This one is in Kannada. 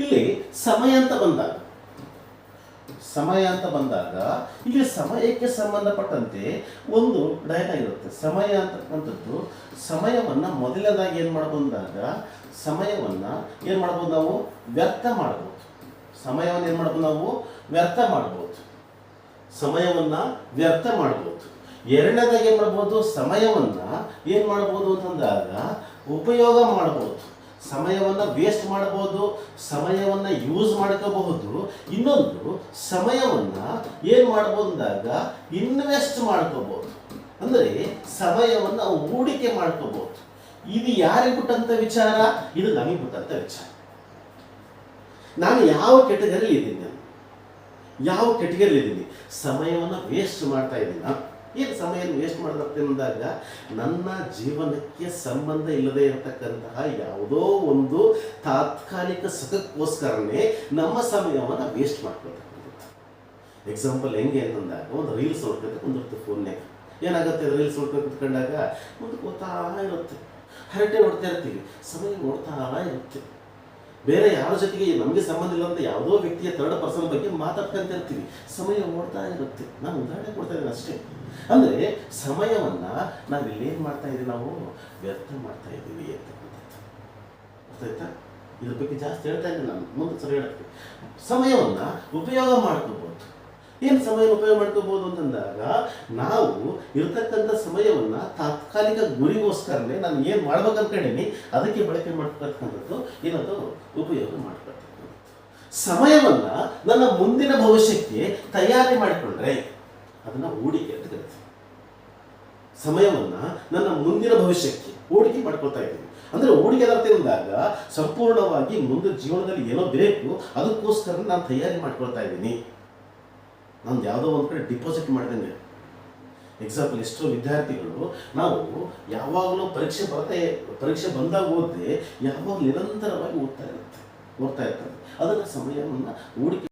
ಇಲ್ಲಿ ಸಮಯ ಅಂತ ಬಂದಾಗ ಇಲ್ಲಿ ಸಮಯಕ್ಕೆ ಸಂಬಂಧಪಟ್ಟಂತೆ ಒಂದು ಡಯಲಾಗ್ ಇರುತ್ತೆ. ಸಮಯ ಅಂತಕ್ಕಂಥದ್ದು ಸಮಯವನ್ನು ಮೊದಲನೇದಾಗಿ ಏನು ಮಾಡ್ಬೋದಾಗ ಸಮಯವನ್ನು ಏನು ಮಾಡ್ಬೋದು ನಾವು ವ್ಯರ್ಥ ಮಾಡ್ಬೋದು. ಸಮಯವನ್ನು ಏನು ಮಾಡ್ಬೋದು ನಾವು ವ್ಯರ್ಥ ಮಾಡ್ಬೋದು. ಸಮಯವನ್ನು ವ್ಯರ್ಥ ಮಾಡ್ಬೋದು. ಎರಡನೇದಾಗಿ ಏನು ಮಾಡ್ಬೋದು ಸಮಯವನ್ನು ಏನು ಮಾಡ್ಬೋದು ಅಂತಂದಾಗ ಉಪಯೋಗ ಮಾಡ್ಬೋದು. ಸಮಯವನ್ನು ವೇಸ್ಟ್ ಮಾಡ್ಬೋದು, ಸಮಯವನ್ನು ಯೂಸ್ ಮಾಡ್ಕೋಬಹುದು. ಇನ್ನೊಂದು ಸಮಯವನ್ನು ಏನು ಮಾಡ್ಬೋದು ಅಂದಾಗ ಇನ್ವೆಸ್ಟ್ ಮಾಡ್ಕೋಬಹುದು. ಅಂದರೆ ಸಮಯವನ್ನು ಹೂಡಿಕೆ ಮಾಡ್ಕೋಬಹುದು. ಇದು ಯಾರಿಗೆ ಬಿಟ್ಟಂಥ ವಿಚಾರ? ಇದು ನಮಗೆ ಬಿಟ್ಟಂಥ ವಿಚಾರ. ನಾನು ಯಾವ ಕೆಟಗರಿಲಿ ಇದ್ದೀನಿ? ಸಮಯವನ್ನು ವೇಸ್ಟ್ ಮಾಡ್ತಾ ಇದ್ದೀನಿ. ಏನು ಸಮಯವನ್ನು ವೇಸ್ಟ್ ಮಾಡಲಾಗ್ತೇನೆ ಅಂದಾಗ ನನ್ನ ಜೀವನಕ್ಕೆ ಸಂಬಂಧ ಇಲ್ಲದೆ ಇರತಕ್ಕಂತಹ ಯಾವುದೋ ಒಂದು ತಾತ್ಕಾಲಿಕ ಸುಖಕ್ಕೋಸ್ಕರನೇ ನಮ್ಮ ಸಮಯವನ್ನು ವೇಸ್ಟ್ ಮಾಡ್ಕೊಳ್ತಕ್ಕಂಥದ್ದು. ಎಕ್ಸಾಂಪಲ್ ಹೆಂಗೆ ಅಂತಂದಾಗ ಒಂದು ರೀಲ್ಸ್ ನೋಡ್ಕೊಂತ ಕುಂದಿರ್ತೀವಿ ಫೋನ್ಯಾಗ. ಏನಾಗುತ್ತೆ ರೀಲ್ಸ್ ನೋಡ್ಕೊಂಡು ಕುತ್ಕೊಂಡಾಗ ಮುಂದಕ್ಕೆ ಓದ್ತಾ ಇರುತ್ತೆ, ಹರಟೆ ಹೊಡ್ತಾ ಇರ್ತೀವಿ, ಸಮಯ ನೋಡ್ತಾ ಇರುತ್ತೆ. ಬೇರೆ ಯಾರ ಜೊತೆಗೆ ನಮಗೆ ಸಂಬಂಧ ಇಲ್ಲ ಅಂತ ಯಾವುದೋ ವ್ಯಕ್ತಿಯ ಥರ್ಡ್ ಪರ್ಸನ್ ಬಗ್ಗೆ ಮಾತಾಡ್ಕೊಂತ ಇರ್ತೀವಿ, ಸಮಯ ಓಡ್ತಾ ಇರುತ್ತೆ. ನಾನು ಉದಾಹರಣೆ ಕೊಡ್ತಾ ಇದ್ದೀನಿ ಅಷ್ಟೇ. ಅಂದರೆ ಸಮಯವನ್ನು ನಾವು ಇಲ್ಲೇನು ಮಾಡ್ತಾ ಇದ್ದೀವಿ, ನಾವು ವ್ಯರ್ಥ ಮಾಡ್ತಾ ಇದ್ದೀವಿ ಅಂತಕ್ಕಂಥದ್ದು. ಗೊತ್ತಾಯ್ತಾ? ಇದ್ರ ಬಗ್ಗೆ ಜಾಸ್ತಿ ಹೇಳ್ತಾ ಇದ್ದೀನಿ, ನಾನು ಮುಂದೆ ಸರಿ ಹೇಳ್ತೀನಿ. ಸಮಯವನ್ನು ಉಪಯೋಗ ಮಾಡ್ಕೋಬೋದು. ಏನು ಸಮಯವನ್ನು ಉಪಯೋಗ ಮಾಡ್ಕೋಬೋದು ಅಂತಂದಾಗ ನಾವು ಇರತಕ್ಕಂಥ ಸಮಯವನ್ನು ತಾತ್ಕಾಲಿಕ ಗುರಿಗೋಸ್ಕರನೇ ನಾನು ಏನು ಮಾಡ್ಬೇಕು ಅನ್ಕೊಂಡೀನಿ ಅದಕ್ಕೆ ಬಳಕೆ ಮಾಡ್ಕೊಳ್ತಕ್ಕಂಥದ್ದು ಏನದು ಉಪಯೋಗ ಮಾಡ್ಕೊಳ್ತಕ್ಕಂಥದ್ದು. ಸಮಯವನ್ನು ನನ್ನ ಮುಂದಿನ ಭವಿಷ್ಯಕ್ಕೆ ತಯಾರಿ ಮಾಡಿಕೊಂಡ್ರೆ ಅದನ್ನು ಹೂಡಿಕೆ ಅಂತ ಕರಿತೀವಿ. ಸಮಯವನ್ನು ನನ್ನ ಮುಂದಿನ ಭವಿಷ್ಯಕ್ಕೆ ಹೂಡಿಕೆ ಮಾಡ್ಕೊಳ್ತಾ ಇದ್ದೀವಿ. ಅಂದರೆ ಹೂಡಿಕೆ ಅರ್ಥ ಎಂದಾಗ ಸಂಪೂರ್ಣವಾಗಿ ಮುಂದೆ ಜೀವನದಲ್ಲಿ ಏನೋ ಬೇಕು ಅದಕ್ಕೋಸ್ಕರ ನಾನು ತಯಾರಿ ಮಾಡ್ಕೊಳ್ತಾ ಇದ್ದೀನಿ. ನಾನು ಯಾವುದೋ ಒಂದು ಕಡೆ ಡಿಪಾಸಿಟ್ ಮಾಡಿದಂಗೆ. ಎಕ್ಸಾಂಪಲ್ ಎಷ್ಟೋ ವಿದ್ಯಾರ್ಥಿಗಳು ನಾವು ಯಾವಾಗಲೂ ಪರೀಕ್ಷೆ ಬಂದಾಗ ಓದಿದೆ ಯಾವಾಗ ನಿರಂತರವಾಗಿ ಓದ್ತಾ ಇರ್ತಾರೆ. ಅದನ್ನು ಸಮಯವನ್ನು ಹೂಡಿಕೆ